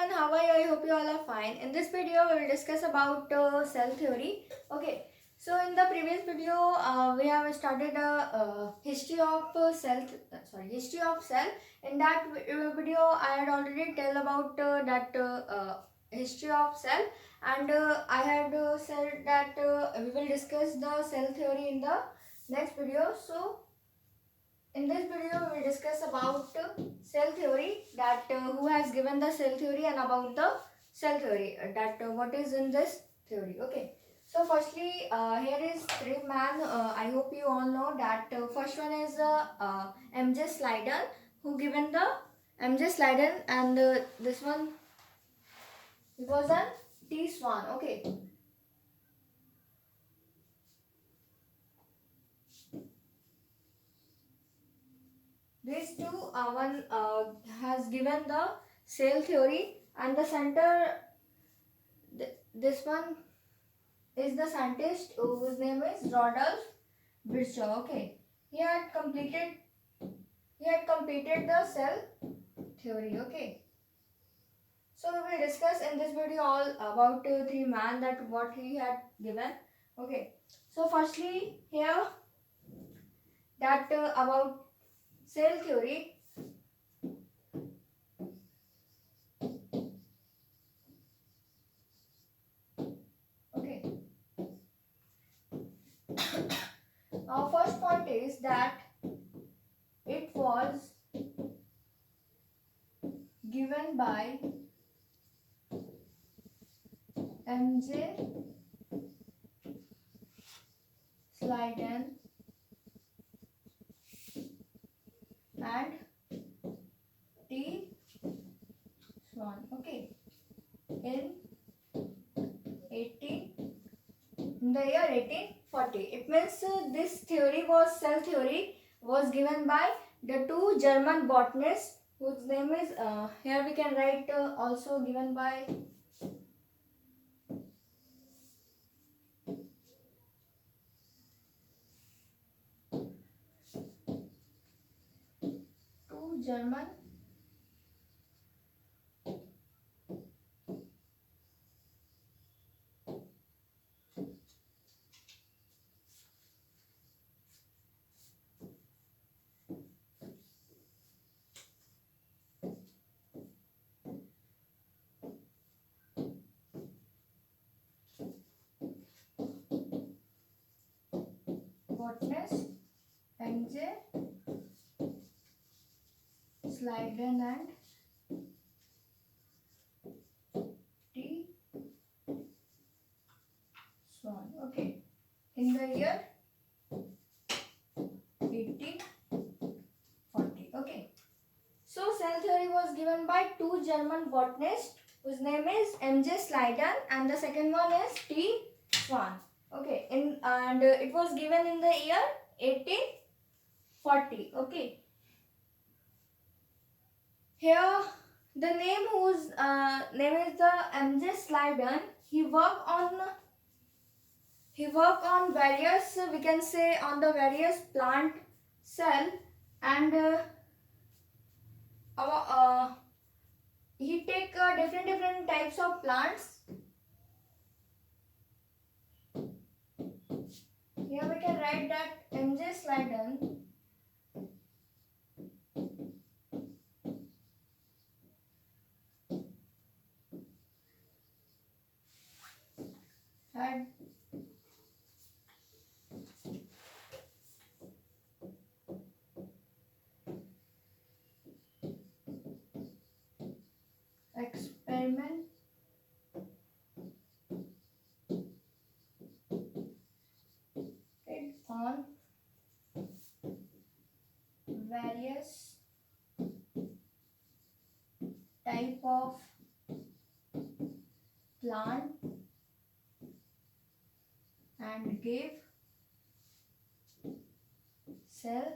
everyone, how are you? I hope you all are fine. In this video, we will discuss about cell theory. Okay, so in the previous video, we have started a history of history of cell. In that video, I had already tell about that history of cell, and I had said that we will discuss the cell theory in the next video. So in this video, we will discuss about cell theory, that who has given the cell theory, and about the cell theory, that what is in this theory. Okay. So firstly, here is three man. I hope you all know that first one is M.J. Slider, who given the M.J. Slider, and this one it was a T. Swan. Okay. These two, one has given the cell theory, and the center, this one is the scientist whose name is Rodolph Virchow. Okay, he had completed the cell theory. Okay, so we will discuss in this video all about three man, that what he had given. Okay, so firstly here, that about cell theory. Okay, our first point is that it was given by M.J. Slyden and T. Swan. Okay, in 18 in the year 1840. It means this theory was cell theory was given by the two German botanists whose name is here we can write also given by two German botanists, M.J. Slyden and T. Swan. Okay, in the year 1840. Okay, so cell theory was given by two German botanists whose name is M.J. Slyden and the second one is T. Swan. Okay, and it was given in the year 1840. Okay, here the name whose name is the M.J. Slyden. He worked on various, we can say, on the various plant cell, and he take different types of plants. Here we can write that M.J. Slyden had experimented on various type of plant and gave cell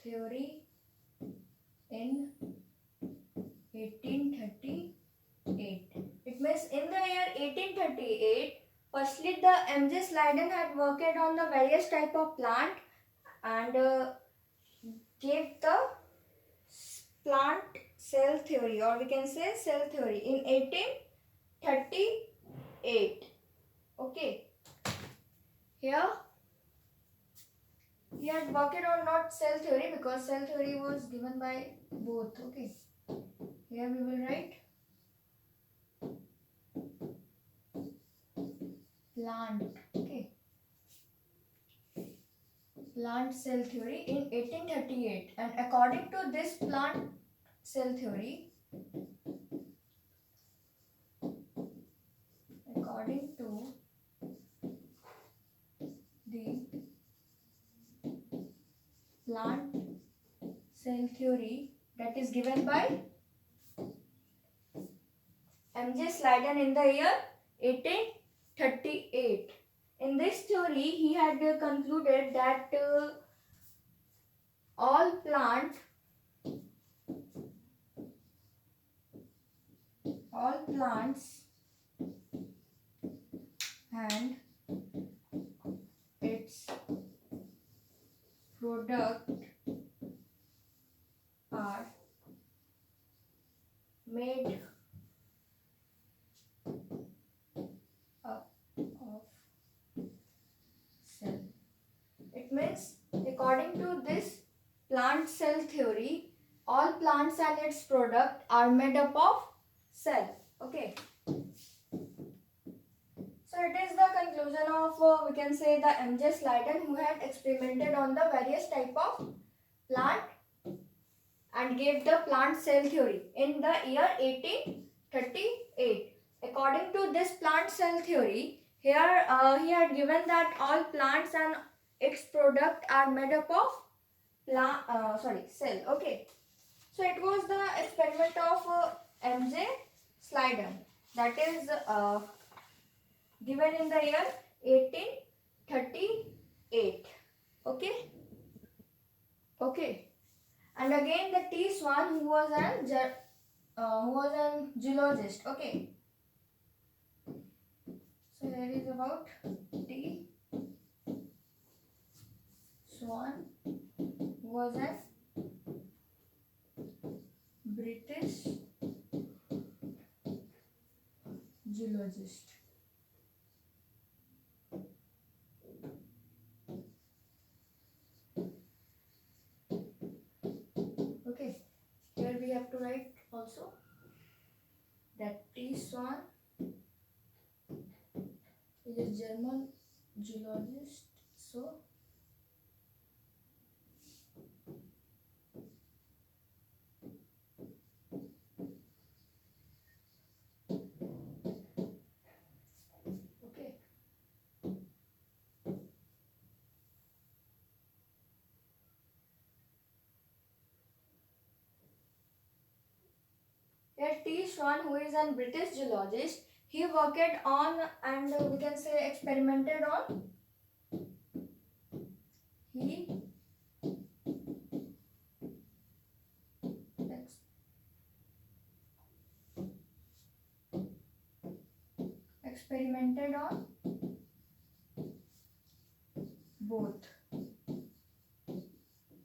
theory in 1838. It means in the year 1838, firstly the M.J. Slyden had worked on the various type of plant and gave the plant cell theory, or we can say cell theory, in 1838. Okay, here he had worked on not cell theory, because cell theory was given by both. Okay, here we will write plant. Okay, plant cell theory in 1838, and according to this plant cell theory, according to the plant cell theory that is given by M.J. Sladen in the year 1838. In this theory, he had concluded that all plants and its product are made up of cell. It means, according to this plant cell theory, all plants and its product are made up of cell. Okay. So it is the conclusion of we can say the M.J. Sladen, who had experimented on the various type of plant and gave the plant cell theory in the year 1838. According to this plant cell theory, here he had given that all plants and its product are made up of cell. Okay. So it was the experiment of M.J. Sladen, that is given in the year 1838. Okay. Okay. And again the T. Swan, who was a zoologist. Okay. So here is about T. Swan, who was a British zoologist. Okay, here we have to write also that T. Swan is a German zoologist. So okay. Here T. Swan, who is a British zoologist, he worked on and we can say experimented on. He experimented on both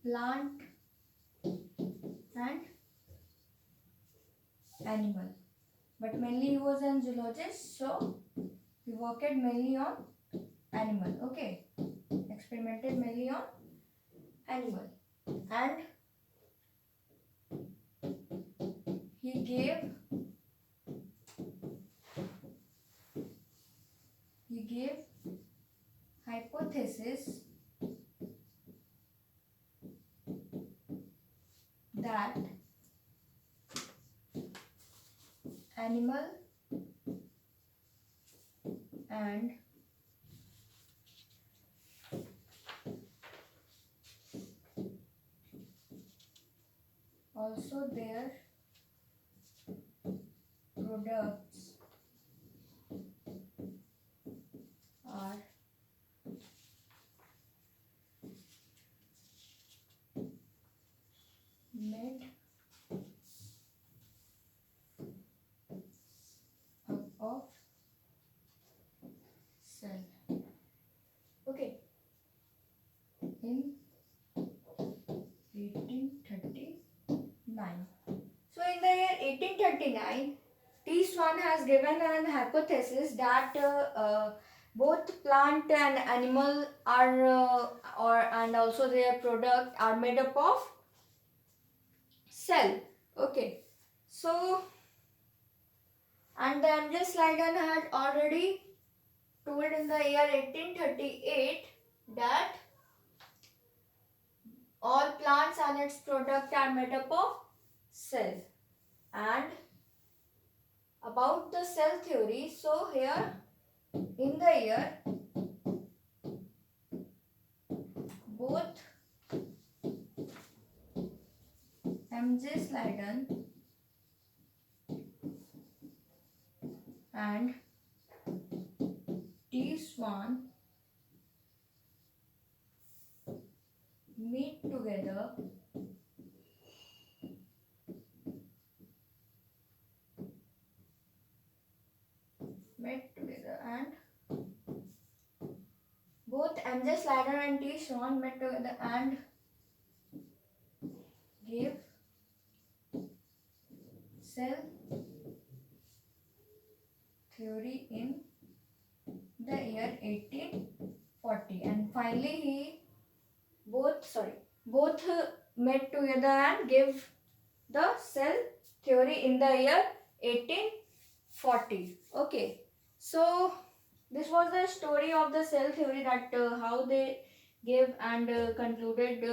plant and animal, but mainly he was a zoologist, so he worked mainly on animal. Okay, experimented mainly on animal, and he gave hypothesis that animal and also their products are made up of cell. Okay, in 1839. So in the 1929, T. Swan has given an hypothesis that both plant and animal are and also their product are made up of cell. Okay, so and the MJ Slyden had already told in the year 1838 that all plants and its product are made up of cell. And about the cell theory, so here in the year both MJ Slyden and T. Swan meet together and both MJ Slyden and T. Swan met together and gave cell theory in the year 1840, and finally both met together and gave the cell theory in the year 1840. Okay, so this was the story of the cell theory, that how they gave and concluded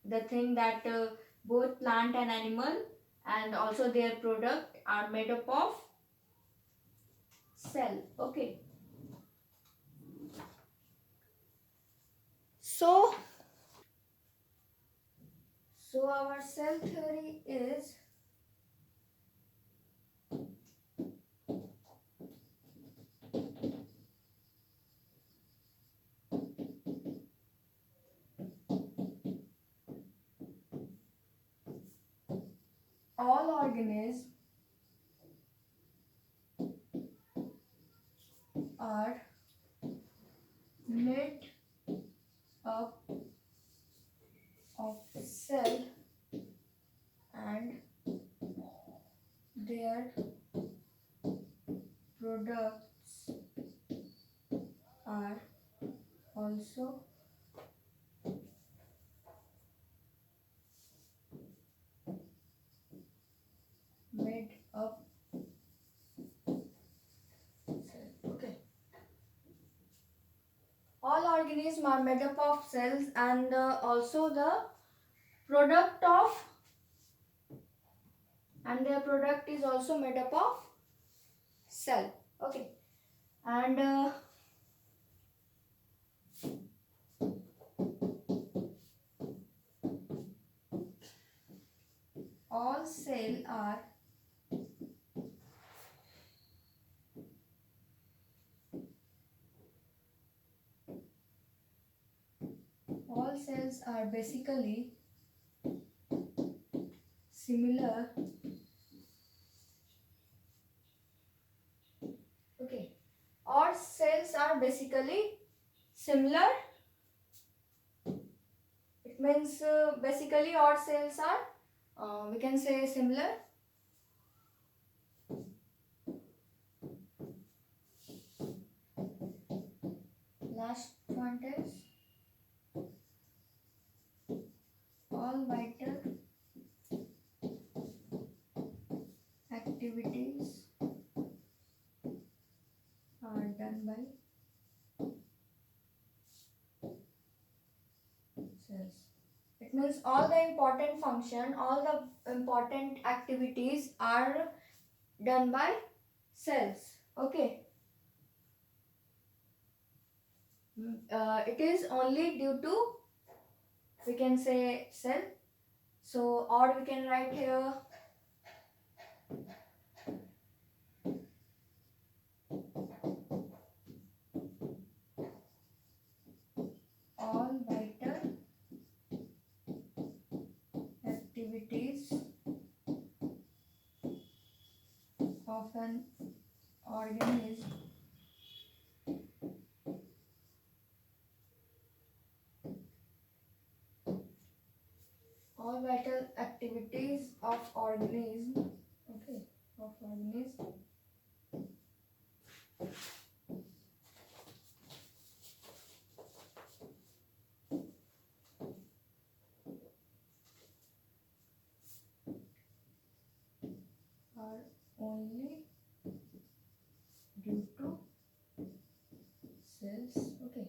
the thing that both plant and animal and also their product are made up of cell. Okay, so our cell theory is all organisms are made up of cell and their products are also made up cell. Okay, all organisms are made up of cells and also the product of and their product is also made up of cell. Okay, and all cells are basically similar. Okay, all cells are basically similar. It means basically all cells are we can say similar. Last one is all vital activities are done by cells. It means all the important function, all the important activities are done by cells. Okay. It is only due to, we can say, cell. So, or we can write here all vital activities of an organism all vital activities of organism, okay, only due to cells. Okay.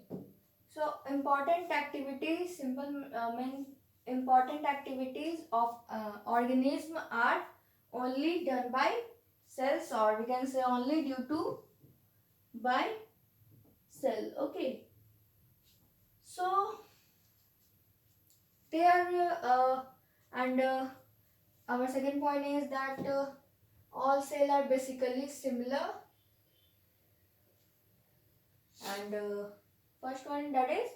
So important activities, important activities of organism are only done by cells, or we can say only due to by cell. Okay. So there and our second point is that all cells are basically similar, and first one, that is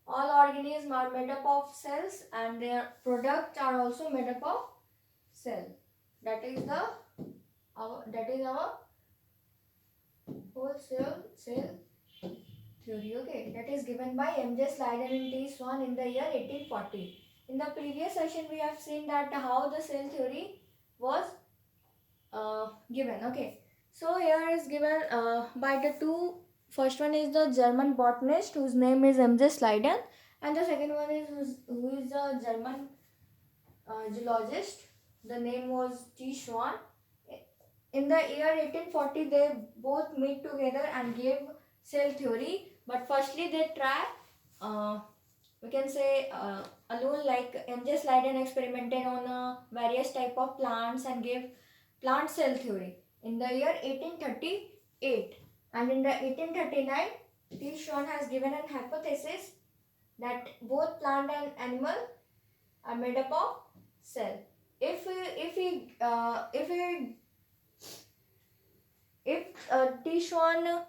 all organisms are made up of cells and their products are also made up of cell. That is our whole cell theory. Okay, that is given by M.J. Slider and T. Swan in the year 1840. In the previous session, we have seen that how the cell theory was given. Okay, so here is given by the two. First one is the German botanist whose name is M.J. Slider, and the second one is who is the German geologist. The name was T. Swan. In the year 1840, they both meet together and gave cell theory. But firstly, they try, we can say, alone, like M.J. Slyden experimented on various type of plants and gave plant cell theory in the year 1838. And in the 1839, T. Swan has given an hypothesis that both plant and animal are made up of cell. If T. Swan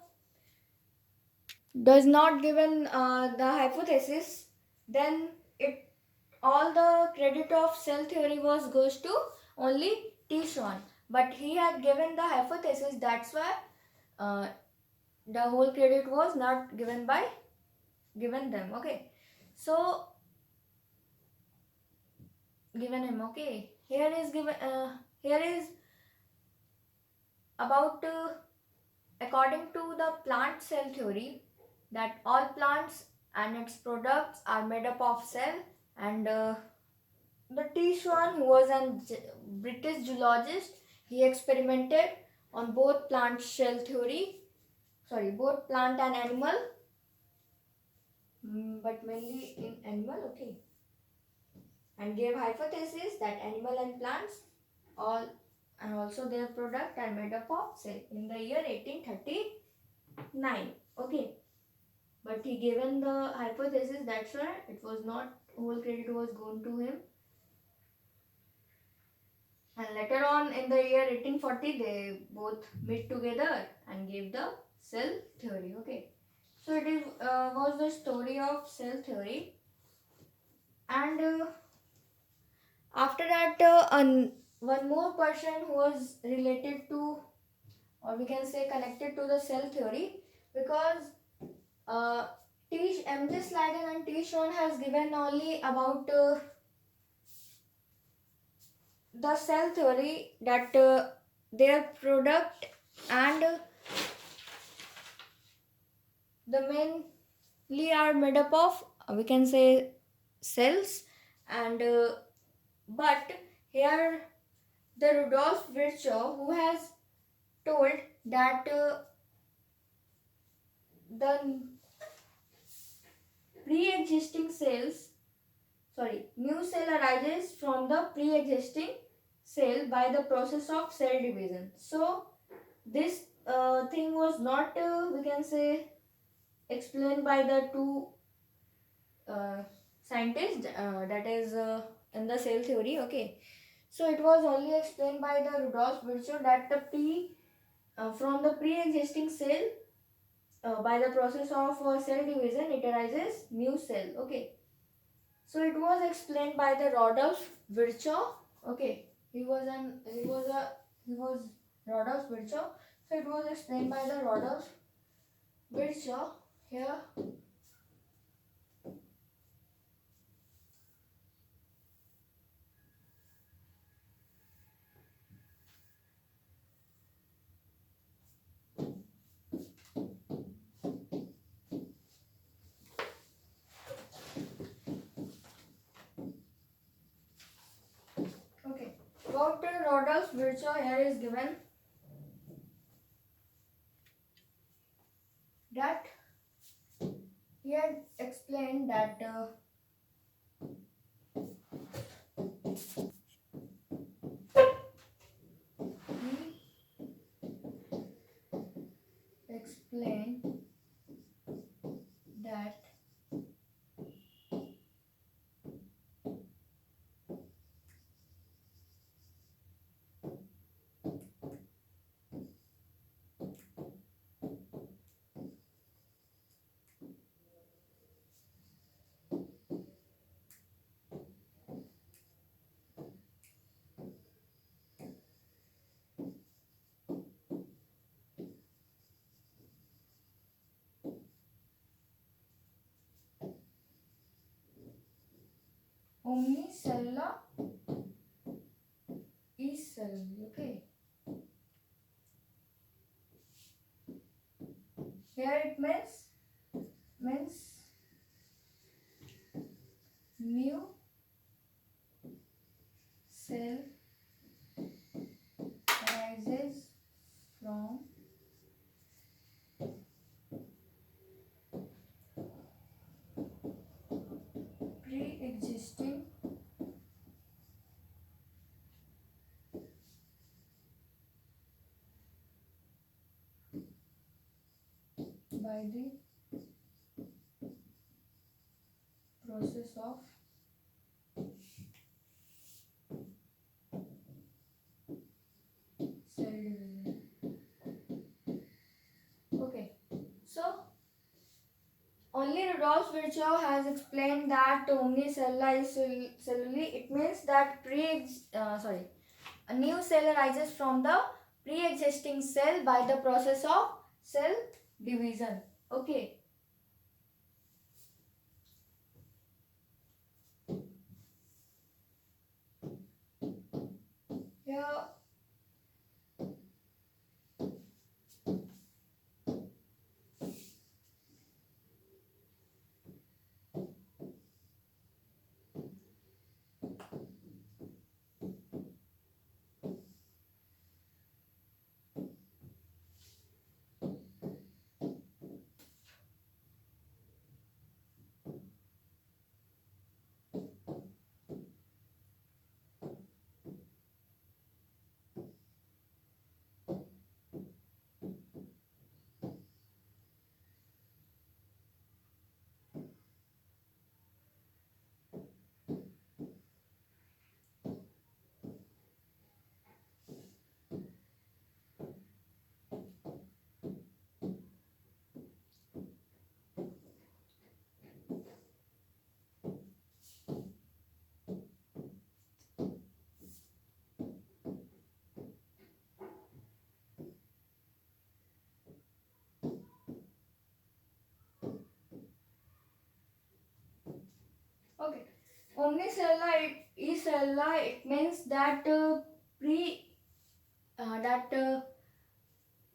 does not given the hypothesis, then it all the credit of cell theory goes to only T. Swan. But he had given the hypothesis, that's why uh, the whole credit was not given them. Okay, so given him. Okay, here is about according to the plant cell theory, that all plants and its products are made up of cell, and the T. Swan, who was a British geologist, he experimented on both plant cell theory, both plant and animal, but mainly in animal. Okay, and gave hypothesis that animal and plants all and also their product are made up of cell in the year 1839. Okay, but he given the hypothesis, that's why it was not whole credit was going to him. And later on in the year 1840, they both meet together and gave the cell theory. Okay, so it is was the story of cell theory. And after that, one more person who was related to, or we can say connected to the cell theory, because uh, M.J. Slyden and T. Swan has given only about the cell theory, that their product and the mainly are made up of, we can say, cells. And but here the Rudolf Virchow, who has told that the pre-existing cells, new cell arises from the pre-existing cell by the process of cell division. So this thing was not, we can say, explained by the two scientists, that is in the cell theory. Okay, so it was only explained by the Rudolf Virchow that the from the pre-existing cell, by the process of cell division, it arises new cell. Okay, so it was explained by the Rudolf Virchow. Okay, he was Rudolf Virchow. So it was explained by the Rudolf Virchow here. Okay, about Rudolf Virchow, here is given that he had explained that he explained that omni cella is cell. Okay. Here it means new cell arises from pre-existing by the process of cell division. Okay, so only Rudolf Virchow has explained that omnicella is cellulary. It means that a new cell arises from the pre-existing cell by the process of cell division. Okay. Here okay. Omnicella it means that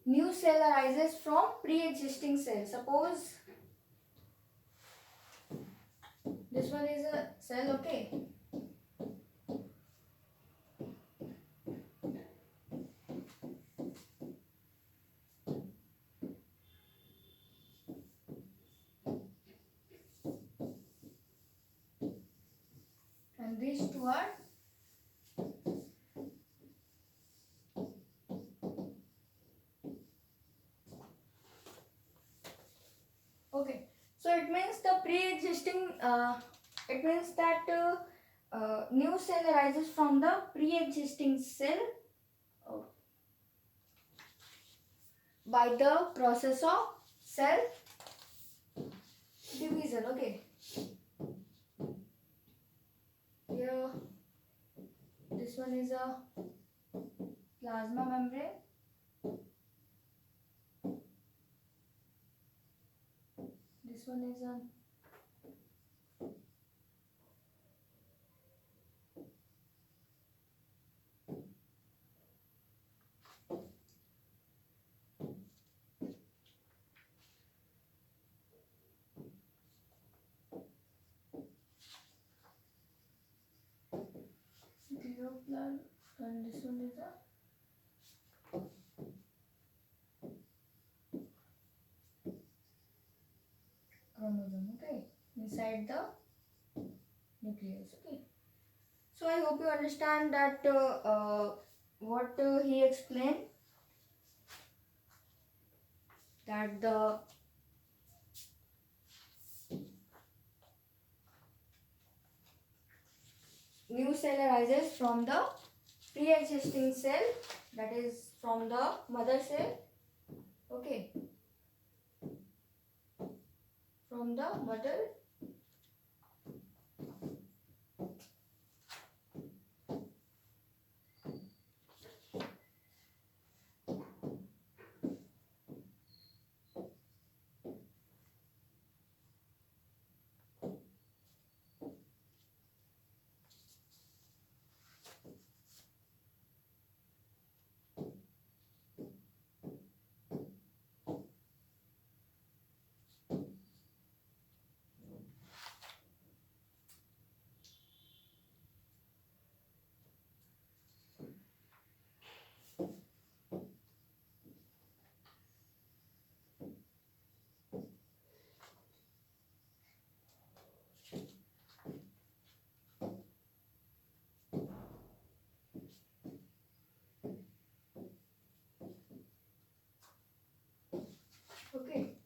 new cell arises from pre-existing cell. Suppose this one is a cell, okay. And these two are okay. So it means the pre-existing. It means that new cell arises from the pre-existing cell by the process of cell division. Okay. Here, this one is a plasma membrane. This one is a glioblast, and this one is a inside the nucleus. Okay. So I hope you understand that what he explained, that the new cell arises from the pre-existing cell, that is from the mother cell. Okay, from the mother. Okay.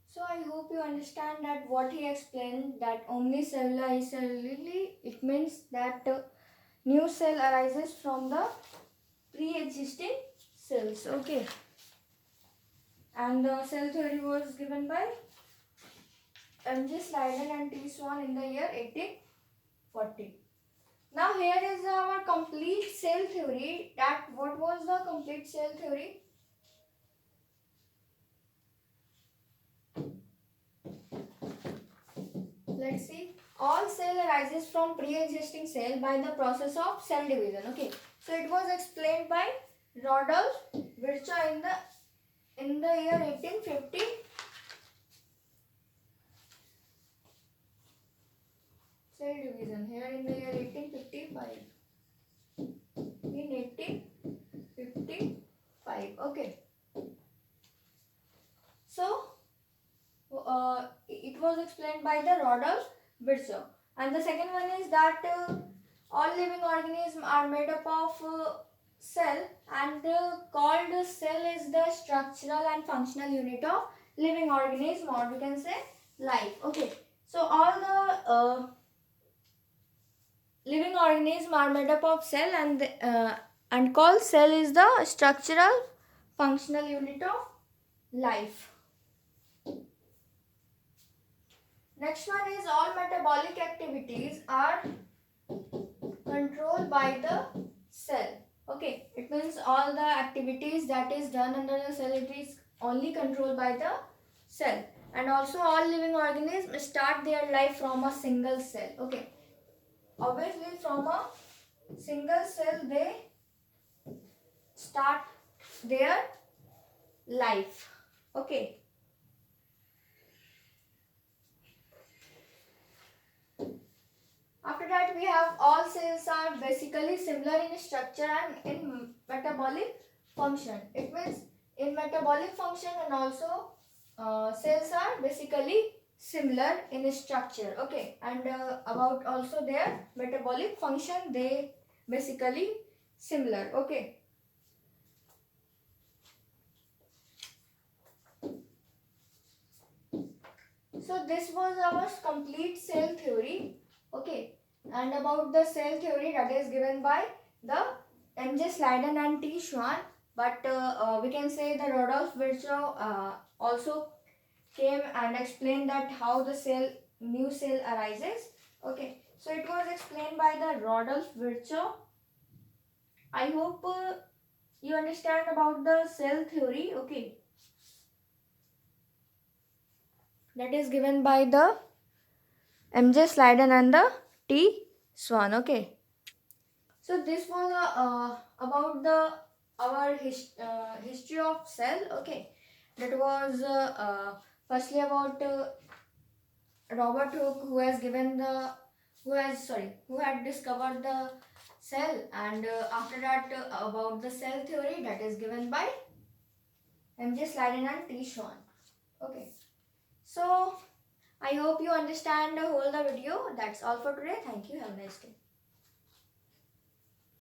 So I hope you understand that what he explained, that omnicellularly, it means that new cell arises from the pre-existing cells. Okay. And the cell theory was given by M.J. Slyden and T. Swan in the year 1840. Now here is our complete cell theory. That what was the complete cell theory? Let's see. All cell arises from pre-existing cell by the process of cell division. Okay. So it was explained by Rodolph Virchow in the year 1850. Cell division here in the year 1855. In 1855. Okay. So it was explained by the Rodolph Virchow. And the second one is that all living organisms are made up of cell, and called cell is the structural and functional unit of living organism, or we can say life. Okay. So all the living organisms are made up of cell, and called cell is the structural functional unit of life. Next one is all metabolic activities are controlled by the cell. Okay, it means all the activities that is done under the cell, it is only controlled by the cell. And also all living organisms start their life from a single cell. Okay, obviously from a single cell they start their life. Okay. After that, we have all cells are basically similar in structure and in metabolic function. It means in metabolic function and also cells are basically similar in structure. Okay, and about also their metabolic function, they basically similar. Okay. So this was our complete cell theory. Okay, and about the cell theory, that is given by the M.J. Slyden and T. Swan, but we can say the Rodolph Virchow also came and explained that how the new cell arises. Okay, so it was explained by the Rodolph Virchow. I hope you understand about the cell theory. Okay, that is given by the M.J. Slyden and the T. Swan. Okay. So this was about the our history of cell. Okay. That was firstly about Robert Hooke, who had discovered the cell, and after that about the cell theory that is given by M.J. Sladden and T. Schwann. Okay, so I hope you understand the whole the video. That's all for today. Thank you. Have a nice day.